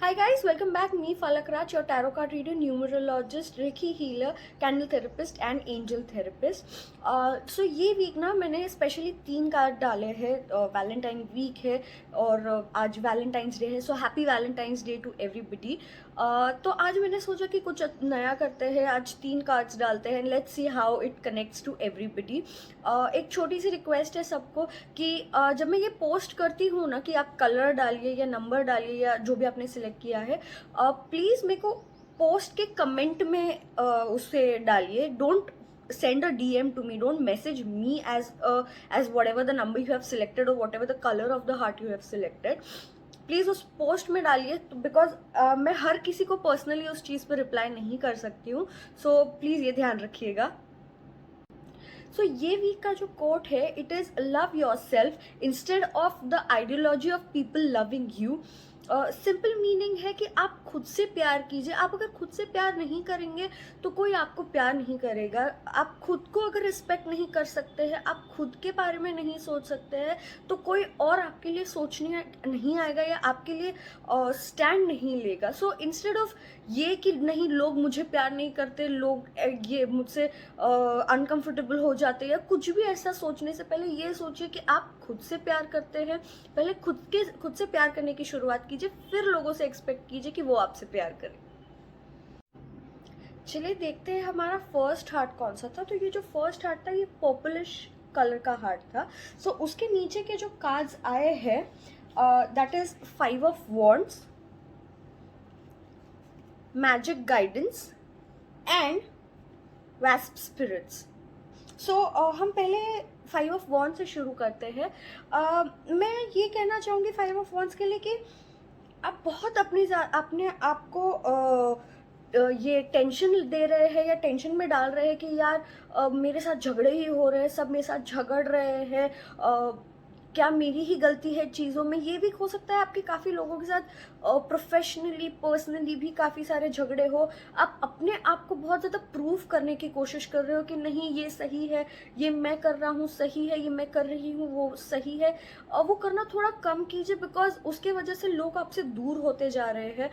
Hi guys, welcome back. Me Falak Raj, your tarot card reader, numerologist, Reiki healer, candle therapist and angel therapist. So ये week ना मैंने specially 3 card डाले हैं. Valentine week है और आज Valentine's day है. So happy Valentine's day to everybody. तो आज मैंने सोचा कि कुछ नया करते हैं. आज 3 कार्ड्स डालते हैं. Let's see how it connects to everybody. एक छोटी सी रिक्वेस्ट है सबको कि जब मैं ये पोस्ट करती हूँ ना कि आप कलर डालिए या नंबर डालिए या जो भी आपने सिलेक्ट किया है, प्लीज़ मेरे को पोस्ट के कमेंट में उसे डालिए. Don't send a DM to me, don't message me as whatever the number you have selected or whatever the color of the heart you have selected. Please उस post में डालिए because मैं हर किसी को पर्सनली उस चीज़ पर रिप्लाई नहीं कर सकती हूँ. सो प्लीज़ ये ध्यान रखिएगा. सो ये वीक का जो कोट है, it is love your self instead of the ideology of people loving you. Simple meaning है कि आप खुद से प्यार कीजिए. आप अगर खुद से प्यार नहीं करेंगे तो कोई आपको प्यार नहीं करेगा. आप खुद को अगर रिस्पेक्ट नहीं कर सकते हैं, आप खुद के बारे में नहीं सोच सकते हैं, तो कोई और आपके लिए सोचने नहीं आएगा या आपके लिए स्टैंड नहीं लेगा. सो इंस्टेड ऑफ ये कि नहीं लोग मुझे प्यार नहीं करते, लोग ये मुझसे अनकंफर्टेबल हो जाते हैं या कुछ भी ऐसा सोचने से पहले ये सोचिए कि आप खुद से प्यार करते हैं. पहले खुद से प्यार करने की शुरुआत कीजिए, फिर लोगों से एक्सपेक्ट कीजिए कि वो आपसे प्यार करें. चलिए देखते हैं हमारा फर्स्ट हार्ट कौन सा था. तो ये जो फर्स्ट हार्ट था, ये पर्पलिश कलर का हार्ट था. सो उसके नीचे के जो कार्ड्स आए हैं, that is 5 of wands, magic guidance and wasp spirits. So हम पहले 5 ऑफ वॉन्ड्स से शुरू करते हैं. मैं ये कहना चाहूँगी 5 ऑफ वॉन्ड्स के लिए कि आप बहुत अपने आप को ये टेंशन दे रहे हैं या टेंशन में डाल रहे हैं कि यार मेरे साथ झगड़े ही हो रहे हैं, सब मेरे साथ झगड़ रहे हैं, क्या मेरी ही गलती है चीज़ों में. ये भी हो सकता है आपके काफ़ी लोगों के साथ प्रोफेशनली पर्सनली भी काफ़ी सारे झगड़े हो. आप अपने आप को बहुत ज़्यादा प्रूव करने की कोशिश कर रहे हो कि नहीं ये सही है, ये मैं कर रहा हूँ सही है, ये मैं कर रही हूँ वो सही है. वो करना थोड़ा कम कीजिए बिकॉज उसके वजह से लोग आपसे दूर होते जा रहे हैं.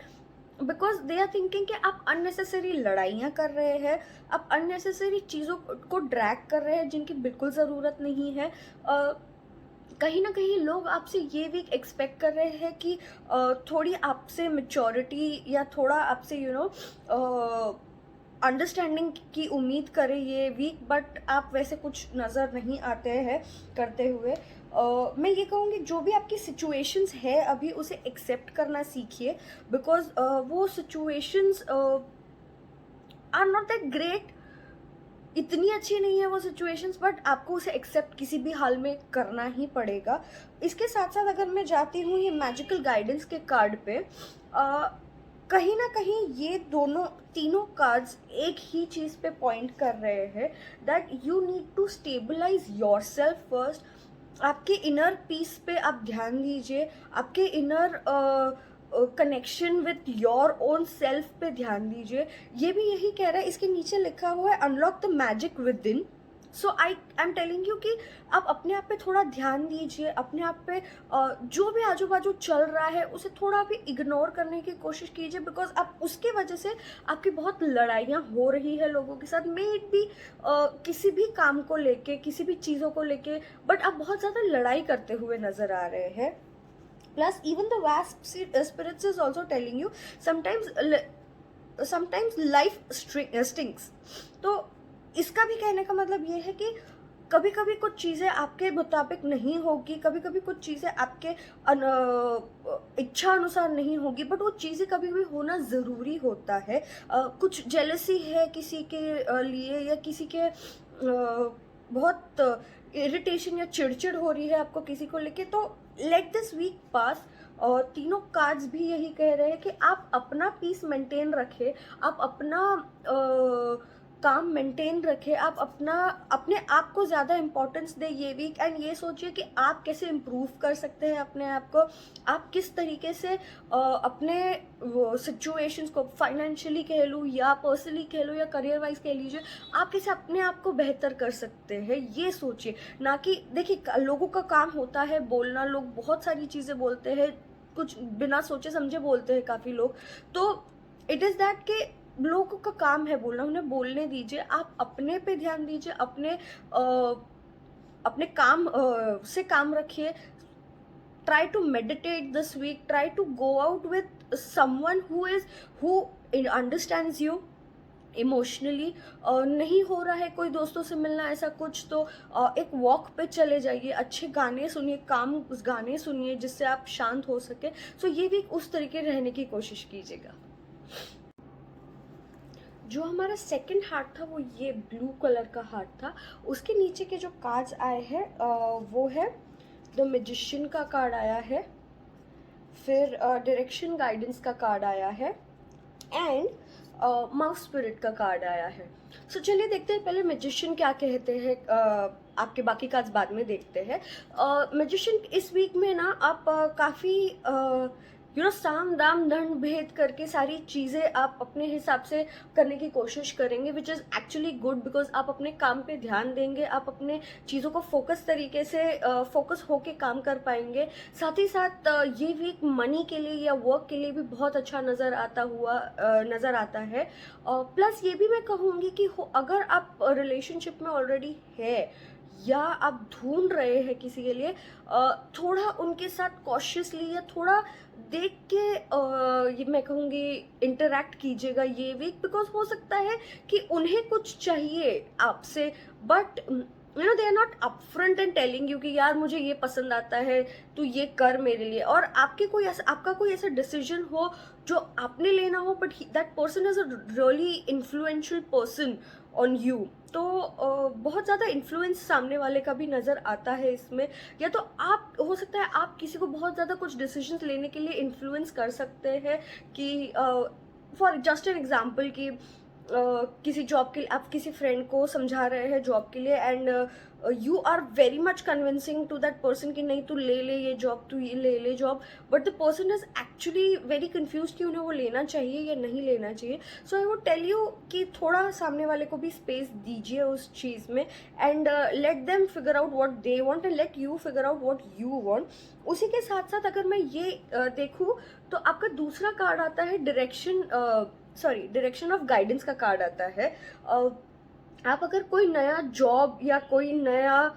बिकॉज दे आर थिंकिंग कि आप अननेसेसरी लड़ाइयाँ कर रहे हैं, आप अननेसेसरी चीज़ों को ड्रैग कर रहे हैं जिनकी बिल्कुल ज़रूरत नहीं है. कहीं ना कहीं लोग आपसे ये भी एक्सपेक्ट कर रहे हैं कि थोड़ी आपसे मैच्योरिटी या थोड़ा आपसे अंडरस्टैंडिंग की उम्मीद करें ये वीक. बट आप वैसे कुछ नज़र नहीं आते हैं करते हुए. मैं ये कहूँगी जो भी आपकी सिचुएशंस है अभी, उसे एक्सेप्ट करना सीखिए बिकॉज वो situations are not that great. इतनी अच्छी नहीं है वो सिचुएशंस, बट आपको उसे एक्सेप्ट किसी भी हाल में करना ही पड़ेगा. इसके साथ साथ अगर मैं जाती हूँ ये मैजिकल गाइडेंस के कार्ड पे, कहीं ना कहीं ये तीनों कार्ड्स एक ही चीज़ पे पॉइंट कर रहे हैं that you need to stabilise yourself first. आपके इनर पीस पे आप ध्यान दीजिए, आपके inner connection with your own self पे ध्यान दीजिए. ये भी यही कह रहा है, इसके नीचे लिखा हुआ है unlock the magic with in. So I am telling you कि आप अपने आप पे थोड़ा ध्यान दीजिए, अपने आप पे जो भी आजू बाजू चल रहा है उसे थोड़ा भी इग्नोर करने की कोशिश कीजिए बिकॉज आप उसके वजह से आपकी बहुत लड़ाइयाँ हो रही है लोगों के साथ. मे इट भी किसी भी काम को लेके, किसी भी चीज़ों को लेके, बट आप बहुत ज़्यादा लड़ाई करते हुए नज़र आ रहे हैं. Plus, even the wasp spirits is also telling you sometimes life stinks. तो इसका भी कहने का मतलब ये है कि कभी कभी कुछ चीज़ें आपके मुताबिक नहीं होगी, कभी कभी कुछ चीज़ें आपके इच्छा अनुसार नहीं होगी, बट वो चीज़ें कभी भी होना ज़रूरी होता है. कुछ जेलसी है किसी के लिए या किसी के बहुत इरिटेशन या चिड़चिड़ हो रही है आपको किसी को लेके, तो लेट दिस वीक पास. और तीनों कार्ड्स भी यही कह रहे हैं कि आप अपना पीस मेंटेन रखें, आप अपना काम मेंटेन रखें, आप अपने आप को ज़्यादा इम्पोर्टेंस दें ये वीक. एंड ये सोचिए कि आप कैसे इम्प्रूव कर सकते हैं अपने आप को, आप किस तरीके से अपने सिचुएशंस को, फाइनेंशियली कह लूँ या पर्सनली कह लूँ या करियर वाइज कह लीजिए, आप कैसे अपने आप को बेहतर कर सकते हैं ये सोचिए. ना कि देखिए लोगों का काम होता है बोलना, लोग बहुत सारी चीज़ें बोलते हैं, कुछ बिना सोचे समझे बोलते हैं काफ़ी लोग। तो इट इज़ दैट कि लोगों का काम है बोलना, उन्हें बोलने दीजिए। आप अपने पे ध्यान दीजिए, अपने काम से काम रखिए। try to meditate this week, try to go out with someone who understands you emotionally. नहीं हो रहा है कोई दोस्तों से मिलना ऐसा कुछ, तो एक वॉक पे चले जाइए, अच्छे गाने सुनिए, गाने सुनिए जिससे आप शांत हो सके। सो ये वीक उस तरीके रहने की कोशिश कीजिएगा। जो हमारा सेकंड हार्ट था वो ये ब्लू कलर का हार्ट था। उसके नीचे के जो कार्ड्स आए हैं वो है द मैजिशियन का कार्ड आया है, फिर डायरेक्शन गाइडेंस का कार्ड आया है एंड माउस स्पिरिट का कार्ड आया है। सो चलिए देखते हैं पहले मैजिशियन क्या कहते हैं। आपके बाकी कार्ड्स बाद में देखते हैं। मैजिशियन इस वीक में ना आप काफ़ी साम दाम दंड भेद करके सारी चीज़ें आप अपने हिसाब से करने की कोशिश करेंगे, which is actually good because आप अपने काम पे ध्यान देंगे, आप अपने चीज़ों को फोकस तरीके से फोकस होके काम कर पाएंगे। साथ ही साथ ये वीक मनी के लिए या वर्क के लिए भी बहुत अच्छा नज़र आता है। प्लस ये भी मैं कहूँगी कि अगर आप रिलेशनशिप में ऑलरेडी है या आप ढूंढ रहे हैं किसी के लिए, थोड़ा उनके साथ कॉशियसली या थोड़ा देख के ये मैं कहूँगी इंटरेक्ट कीजिएगा ये वीक, बिकॉज हो सकता है कि उन्हें कुछ चाहिए आपसे, but they are not upfront and telling you कि यार मुझे ये पसंद आता है तू ये कर मेरे लिए, और आपका कोई ऐसा डिसीजन हो जो आपने लेना हो, but that person is a really influential person on you. तो बहुत ज़्यादा इन्फ्लुएंस सामने वाले का भी नज़र आता है इसमें। या तो आप हो सकता है आप किसी को बहुत ज़्यादा कुछ डिसीजंस लेने के लिए इन्फ्लुएंस कर सकते हैं कि फॉर जस्ट एन एग्जाम्पल कि किसी जॉब के लिए आप किसी फ्रेंड को समझा रहे हैं जॉब के लिए and you are very much convincing to that person कि नहीं तू ले ये जॉब, तू ये ले job, but the person is actually very confuse कि उन्हें वो लेना चाहिए या नहीं लेना चाहिए। So I would tell you कि थोड़ा सामने वाले को भी स्पेस दीजिए उस चीज़ में and let them figure out what they want and let you figure out what you want. उसी के साथ साथ अगर मैं ये देखूँ तो आपका दूसरा कार्ड आता है डायरेक्शन ऑफ गाइडेंस का कार्ड आता है। आप अगर कोई नया जॉब या कोई नया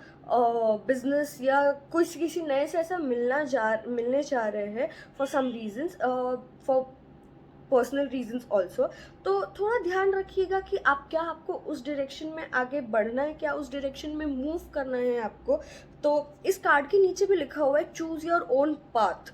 बिजनेस या किसी नए से ऐसा मिलने जा रहे हैं for some reasons, for personal reasons also, तो थोड़ा ध्यान रखिएगा कि आपको उस डायरेक्शन में आगे बढ़ना है, क्या उस डायरेक्शन में मूव करना है आपको। तो इस कार्ड के नीचे भी लिखा हुआ है चूज योर ओन पाथ।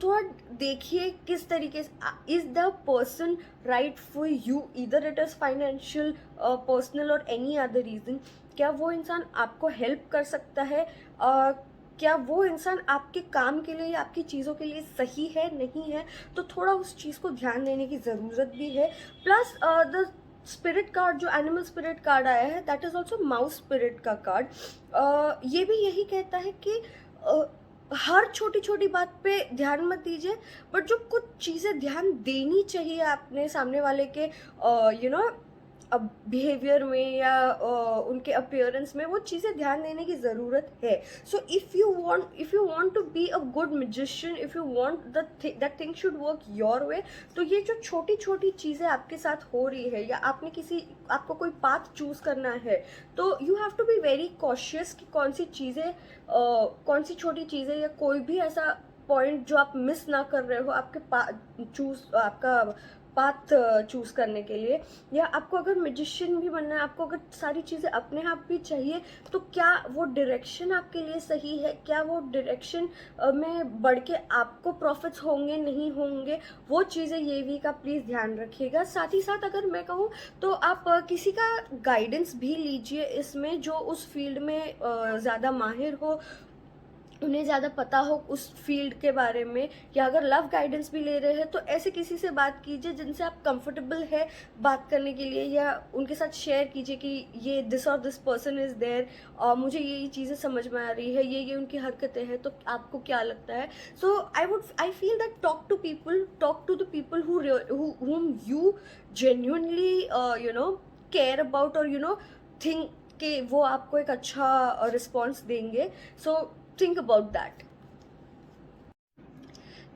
थोड़ा देखिए किस तरीके से is the person right for you, इधर इट इज फाइनेंशियल, पर्सनल और एनी अदर रीजन। क्या वो इंसान आपको हेल्प कर सकता है, क्या वो इंसान आपके काम के लिए या आपकी चीज़ों के लिए सही है नहीं है, तो थोड़ा उस चीज़ को ध्यान देने की ज़रूरत भी है। प्लस द स्पिरिट कार्ड जो एनिमल स्पिरिट कार्ड आया है that is also mouse spirit का कार्ड। ये भी यही कहता है कि हर छोटी छोटी बात पे ध्यान मत दीजिए, बट जो कुछ चीज़ें ध्यान देनी चाहिए आपने सामने वाले के बिहेवियर में या उनके अपीयरेंस में, वो चीज़ें ध्यान देने की ज़रूरत है। So if you want to be a good magician, if you want that thing should work your way, तो ये जो छोटी छोटी चीज़ें आपके साथ हो रही है या आपको कोई पाथ चूज़ करना है, तो you have to be very cautious कि कौन सी छोटी चीज़ें या कोई भी ऐसा पॉइंट जो आप मिस ना कर रहे हो आपका पाथ चूज करने के लिए। या आपको अगर मैजिशियन भी बनना है, आपको अगर सारी चीज़ें अपने आप भी चाहिए, तो क्या वो डायरेक्शन आपके लिए सही है, क्या वो डायरेक्शन में बढ़ के आपको प्रॉफिट्स होंगे नहीं होंगे, वो चीज़ें ये वीक आप प्लीज़ ध्यान रखिएगा। साथ ही साथ अगर मैं कहूँ तो आप किसी का गाइडेंस भी लीजिए इसमें, जो उस फील्ड में ज़्यादा माहिर हो, उन्हें ज़्यादा पता हो उस फील्ड के बारे में। या अगर लव गाइडेंस भी ले रहे हैं तो ऐसे किसी से बात कीजिए जिनसे आप कंफर्टेबल है बात करने के लिए, या उनके साथ शेयर कीजिए कि ये दिस पर्सन इज़ देयर, मुझे ये चीज़ें समझ में आ रही है, ये उनकी हरकतें हैं, तो आपको क्या लगता है। So I feel that talk to the people whom you genuinely care about और थिंक कि वो आपको एक अच्छा रिस्पॉन्स देंगे। सो think about that.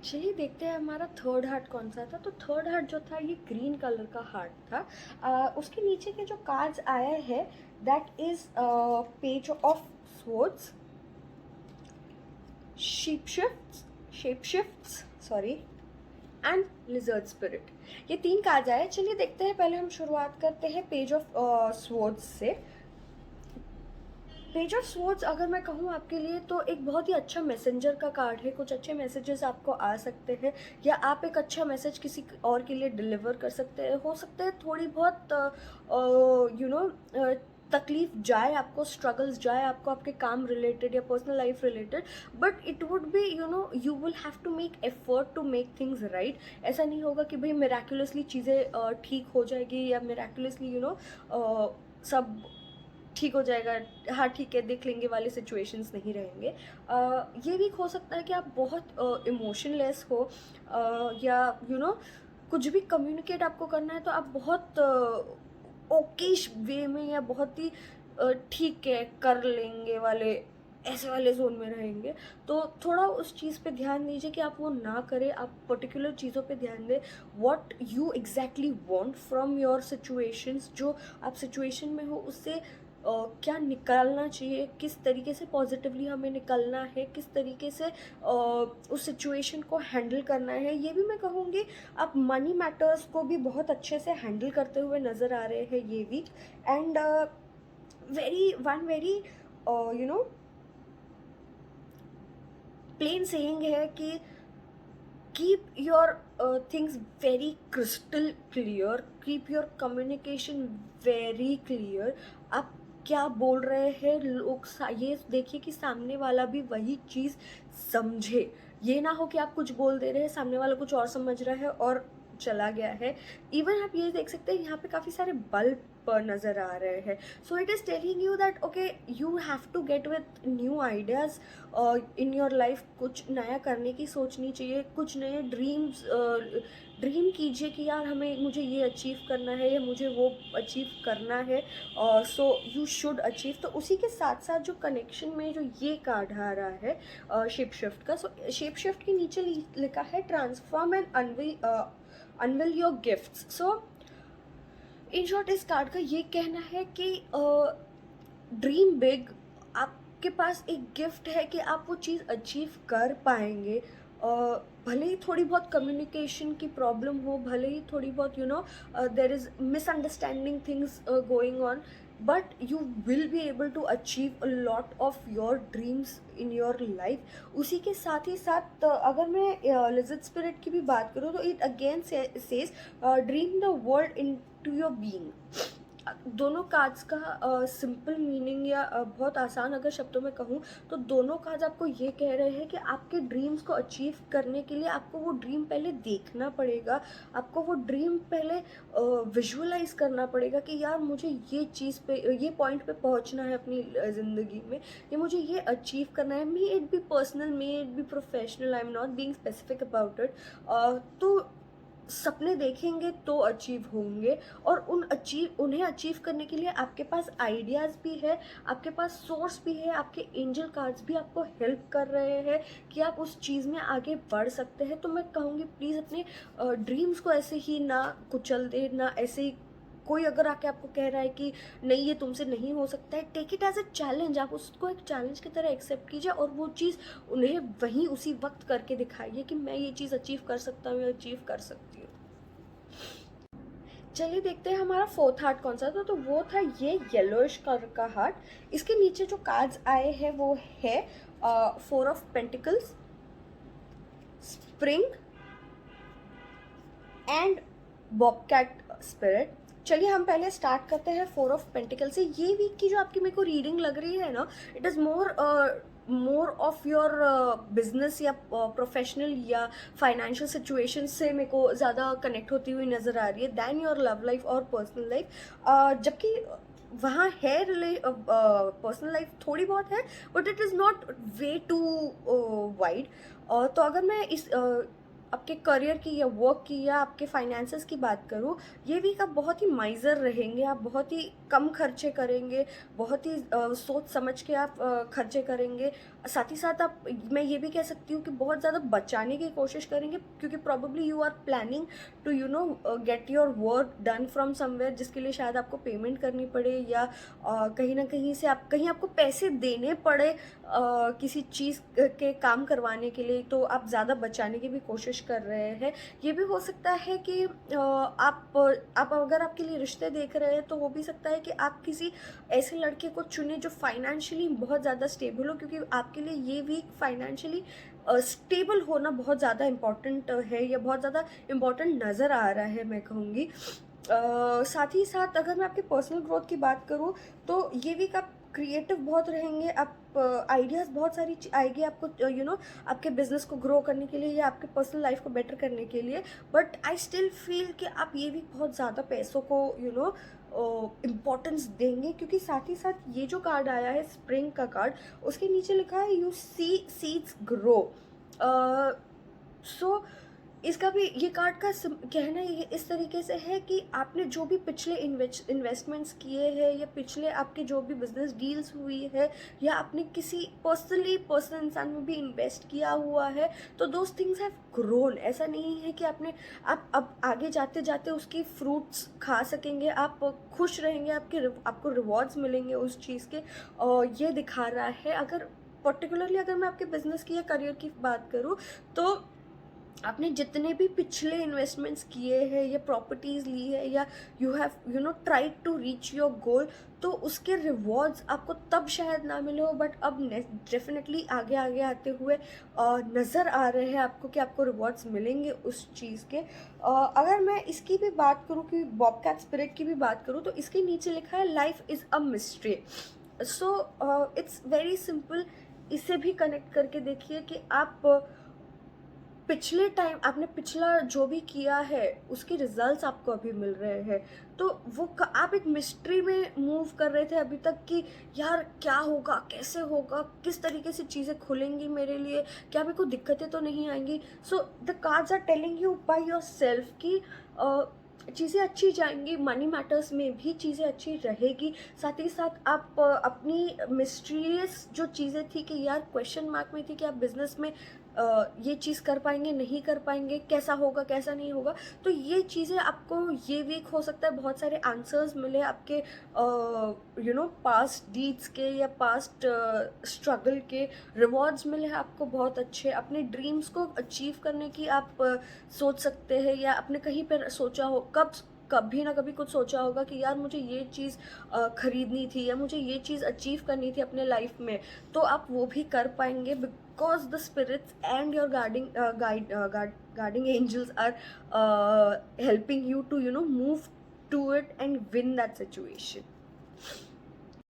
चलिए देखते हैं हमारा थर्ड हार्ट कौन सा था। तो थर्ड हार्ट जो था ये ग्रीन कलर का हार्ट था। उसके नीचे के जो कार्ड्स आए हैं that is page of swords, shape shifts sorry, and lizard spirit. ये तीन कार्ड्स आए। चलिए देखते हैं, पहले हम शुरुआत करते हैं पेज ऑफ स्वॉर्ड्स से। पेज ऑफ स्वॉर्ड्स अगर मैं कहूँ आपके लिए तो एक बहुत ही अच्छा मैसेंजर का कार्ड है। कुछ अच्छे मैसेजेस आपको आ सकते हैं या आप एक अच्छा मैसेज किसी और के लिए डिलीवर कर सकते हैं। हो सकता है थोड़ी बहुत तकलीफ जाए आपको, स्ट्रगल्स जाए आपको आपके काम रिलेटेड या personal life related, but it would be you will have to make effort to make things right. ऐसा नहीं होगा कि भाई मिराकुलसली चीज़ें ठीक हो जाएगी या मिराकुलसली सब ठीक हो जाएगा, हाँ ठीक है देख लेंगे वाले सिचुएशंस नहीं रहेंगे। ये भी हो सकता है कि आप बहुत इमोशनलेस हो, या कुछ भी कम्युनिकेट आपको करना है तो आप बहुत ओकेश वे में या बहुत ही ठीक है कर लेंगे वाले ऐसे वाले जोन में रहेंगे। तो थोड़ा उस चीज़ पे ध्यान दीजिए कि आप वो ना करें, आप पर्टिकुलर चीज़ों पे ध्यान दें। What you exactly want from your situations, जो आप सिचुएशन में हो उससे क्या निकालना चाहिए, किस तरीके से पॉजिटिवली हमें निकलना है, किस तरीके से उस सिचुएशन को हैंडल करना है। ये भी मैं कहूँगी आप मनी मैटर्स को भी बहुत अच्छे से हैंडल करते हुए नज़र आ रहे हैं ये week. And very plain saying है कि keep your things very crystal clear, keep your communication very clear. आप क्या बोल रहे हैं लोग ये देखिए कि सामने वाला भी वही चीज़ समझे। ये ना हो कि आप कुछ बोल दे रहे हैं, सामने वाला कुछ और समझ रहा है और चला गया है। इवन आप ये देख सकते हैं यहाँ पे काफ़ी सारे बल्ब नज़र आ रहे हैं। So it is telling you that okay you have to get with new ideas in your life. कुछ नया करने की सोचनी चाहिए, कुछ नए ड्रीम कीजिए कि यार मुझे ये अचीव करना है या मुझे वो अचीव करना है। So you should achieve. तो उसी के साथ साथ जो कनेक्शन में जो ये कार्ड आ रहा है शेप शिफ्ट का, सो शेप शिफ्ट के नीचे लिखा है transform and unveil your gifts. So in short इस कार्ड का ये कहना है कि ड्रीम बिग। आपके पास एक गिफ्ट है कि आप वो चीज़ अचीव कर पाएंगे। भले ही थोड़ी बहुत कम्युनिकेशन की प्रॉब्लम हो, भले ही थोड़ी बहुत देर is misunderstanding things going on, but you will be able to achieve a lot of your dreams in your life. उसी के साथ ही साथ अगर मैं लिजर्ड स्पिरिट की भी बात करूँ तो it again says dream the world into your being. दोनों कार्ड्स का सिंपल मीनिंग या बहुत आसान अगर शब्दों में कहूँ तो दोनों कार्ड्स आपको ये कह रहे हैं कि आपके ड्रीम्स को अचीव करने के लिए आपको वो ड्रीम पहले देखना पड़ेगा, आपको वो ड्रीम पहले विजुअलाइज करना पड़ेगा कि यार मुझे ये चीज़ पे, ये पॉइंट पे पहुंचना है अपनी ज़िंदगी में, ये मुझे ये अचीव करना है। May it be personal, may it be professional, I am not being specific about it. तो सपने देखेंगे तो अचीव होंगे, और उन्हें अचीव करने के लिए आपके पास आइडियाज़ भी है, आपके पास सोर्स भी है, आपके एंजल कार्ड्स भी आपको हेल्प कर रहे हैं कि आप उस चीज़ में आगे बढ़ सकते हैं। तो मैं कहूँगी प्लीज़ अपने ड्रीम्स को ऐसे ही ना कुचल दे, ना ऐसे ही कोई अगर आके आपको कह रहा है कि नहीं ये तुमसे नहीं हो सकता है, take it as a challenge. आप उसको एक चैलेंज की तरह एक्सेप्ट कीजिए और वो चीज़ उन्हें वहीं उसी वक्त करके दिखाइए कि मैं ये चीज़ अचीव कर सकता हूँ या अचीव कर सकती हूँ। चलिए देखते हैं हमारा फोर्थ हार्ट कौन सा था। तो वो था ये येलोइश कलर का हार्ट। इसके नीचे जो कार्ड्स आए हैं वो है 4 of pentacles, spring and Bobcat spirit. चलिए हम पहले स्टार्ट करते हैं 4 ऑफ पेंटिकल से। ये वीक की जो आपकी मेरे को रीडिंग लग रही है ना, it is more of your business या प्रोफेशनल या फाइनेंशियल सिचुएशन से मेरे को ज़्यादा कनेक्ट होती हुई नज़र आ रही है दैन योर लव लाइफ और पर्सनल लाइफ। जबकि वहाँ है पर्सनल लाइफ थोड़ी बहुत है, but it is not way too wide. तो अगर मैं इस आपके करियर की या वर्क की या आपके फाइनेंसेस की बात करूँ, ये वीक आप बहुत ही माइज़र रहेंगे, आप बहुत ही कम खर्चे करेंगे, बहुत ही सोच समझ के आप खर्चे करेंगे। साथ ही साथ आप, मैं ये भी कह सकती हूँ कि बहुत ज़्यादा बचाने की कोशिश करेंगे, क्योंकि probably you are planning to get your work done from somewhere, जिसके लिए शायद आपको पेमेंट करनी पड़े, या कहीं ना कहीं से कहीं आपको पैसे देने पड़े किसी चीज़ के काम करवाने के लिए, तो आप ज़्यादा बचाने की भी कोशिश कर रहे हैं। ये भी हो सकता है कि आप अगर आपके लिए रिश्ते देख रहे हैं, तो हो भी सकता है कि आप किसी ऐसे लड़के को चुने जो फाइनेंशियली बहुत ज़्यादा स्टेबल हो, क्योंकि आपके लिए ये वीक फाइनेंशियली स्टेबल होना बहुत ज़्यादा इम्पॉर्टेंट है, या बहुत ज़्यादा इम्पॉर्टेंट नज़र आ रहा है, मैं कहूँगी। साथ ही साथ अगर मैं आपके पर्सनल ग्रोथ की बात करूँ, तो ये वीक आप क्रिएटिव बहुत रहेंगे, आप आइडियाज़ बहुत सारी आएगी आपको, आपके बिजनेस को ग्रो करने के लिए या आपके पर्सनल लाइफ को बेटर करने के लिए। बट आई स्टिल फील कि आप ये वीक बहुत ज़्यादा पैसों को इम्पोर्टेंस देंगे, क्योंकि साथ ही साथ ये जो कार्ड आया है स्प्रिंग का कार्ड, उसके नीचे लिखा है यू सी सीड्स ग्रो। सो इसका भी, ये कार्ड का कहना ये इस तरीके से है कि आपने जो भी पिछले इन्वेस्टमेंट्स किए हैं, या पिछले आपके जो भी बिजनेस डील्स हुई है, या आपने किसी पर्सनल इंसान में भी इन्वेस्ट किया हुआ है, तो दोज थिंग्स हैव ग्रोन। ऐसा नहीं है कि आप अब आगे जाते जाते उसकी फ्रूट्स खा सकेंगे, आप खुश रहेंगे, आपको रिवॉर्ड्स मिलेंगे उस चीज़ के, और ये दिखा रहा है। अगर पर्टिकुलरली अगर मैं आपके बिजनेस की या करियर की बात करूँ, तो आपने जितने भी पिछले इन्वेस्टमेंट्स किए हैं या प्रॉपर्टीज़ ली है, या you have tried to reach your goal, तो उसके रिवॉर्ड्स आपको तब शायद ना मिले हो, बट अब डेफिनेटली आगे आगे आते हुए नज़र आ रहे हैं आपको कि आपको रिवॉर्ड्स मिलेंगे उस चीज़ के। अगर मैं इसकी भी बात करूँ, कि बॉबकैट स्पिरिट की भी बात करूँ, तो इसके नीचे लिखा है life is a mystery. So it's very simple. इसे भी कनेक्ट करके देखिए कि आप पिछले टाइम आपने पिछला जो भी किया है, उसके रिजल्ट्स आपको अभी मिल रहे हैं, तो आप एक मिस्ट्री में मूव कर रहे थे अभी तक कि यार क्या होगा, कैसे होगा, किस तरीके से चीज़ें खुलेंगी मेरे लिए, क्या मेरे को दिक्कतें तो नहीं आएंगी। So the cards are telling you by yourself कि चीज़ें अच्छी जाएंगी, मनी मैटर्स में भी चीज़ें अच्छी रहेगी। साथ ही साथ आप अपनी मिस्टीरियस जो चीज़ें थी कि यार क्वेश्चन मार्क में थी कि आप बिजनेस में ये चीज़ कर पाएंगे, नहीं कर पाएंगे, कैसा होगा, कैसा नहीं होगा, तो ये चीज़ें आपको ये वीक हो सकता है बहुत सारे आंसर्स मिले आपके पास्ट डीड्स के या पास्ट स्ट्रगल के, रिवॉर्ड्स मिले हैं आपको बहुत अच्छे। अपने ड्रीम्स को अचीव करने की आप सोच सकते हैं, या आपने कहीं पर सोचा हो, कभी ना कभी कुछ सोचा होगा कि यार मुझे ये चीज़ खरीदनी थी, या मुझे ये चीज़ अचीव करनी थी अपने लाइफ में, तो आप वो भी कर पाएंगे, because the spirits and your guarding angels are helping you to move to it and win that situation.